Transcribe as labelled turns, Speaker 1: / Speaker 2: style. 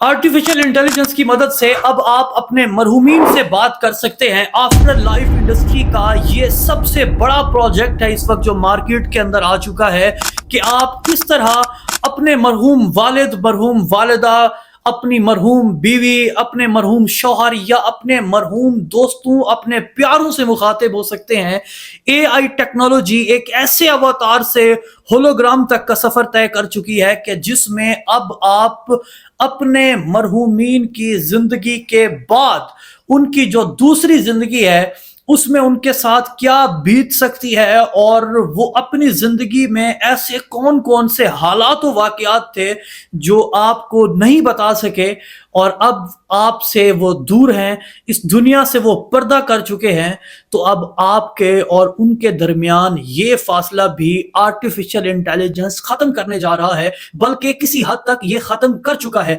Speaker 1: Artificial intelligence की मदद से अब आप अपने मरहूमीन से बात कर सकते हैं। आफ्टर लाइफ इंडस्ट्री का ये सबसे बड़ा प्रोजेक्ट है इस वक्त जो मार्केट के अंदर आ चुका है कि आप किस तरह अपने मरहूम वालिद, मरहूम वालिदा, अपनी मरहूम बीवी, अपने मरहूम शौहर या अपने मरहूम दोस्तों, अपने प्यारों से मुखातिब हो सकते हैं। एआई टेक्नोलॉजी एक ऐसे अवतार से होलोग्राम तक का सफर तय कर चुकी है कि जिसमें अब आप अपने मरहूमीन की जिंदगी के बाद उनकी जो दूसरी जिंदगी है उसमें उनके साथ क्या बीत सकती है और वो अपनी जिंदगी में ऐसे कौन कौन से हालात और वाकयात थे जो आपको नहीं बता सके और अब आपसे वो दूर हैं, इस दुनिया से वो पर्दा कर चुके हैं। तो अब आपके और उनके दरमियान ये फासला भी आर्टिफिशियल इंटेलिजेंस खत्म करने जा रहा है, बल्कि किसी हद तक ये खत्म कर चुका है।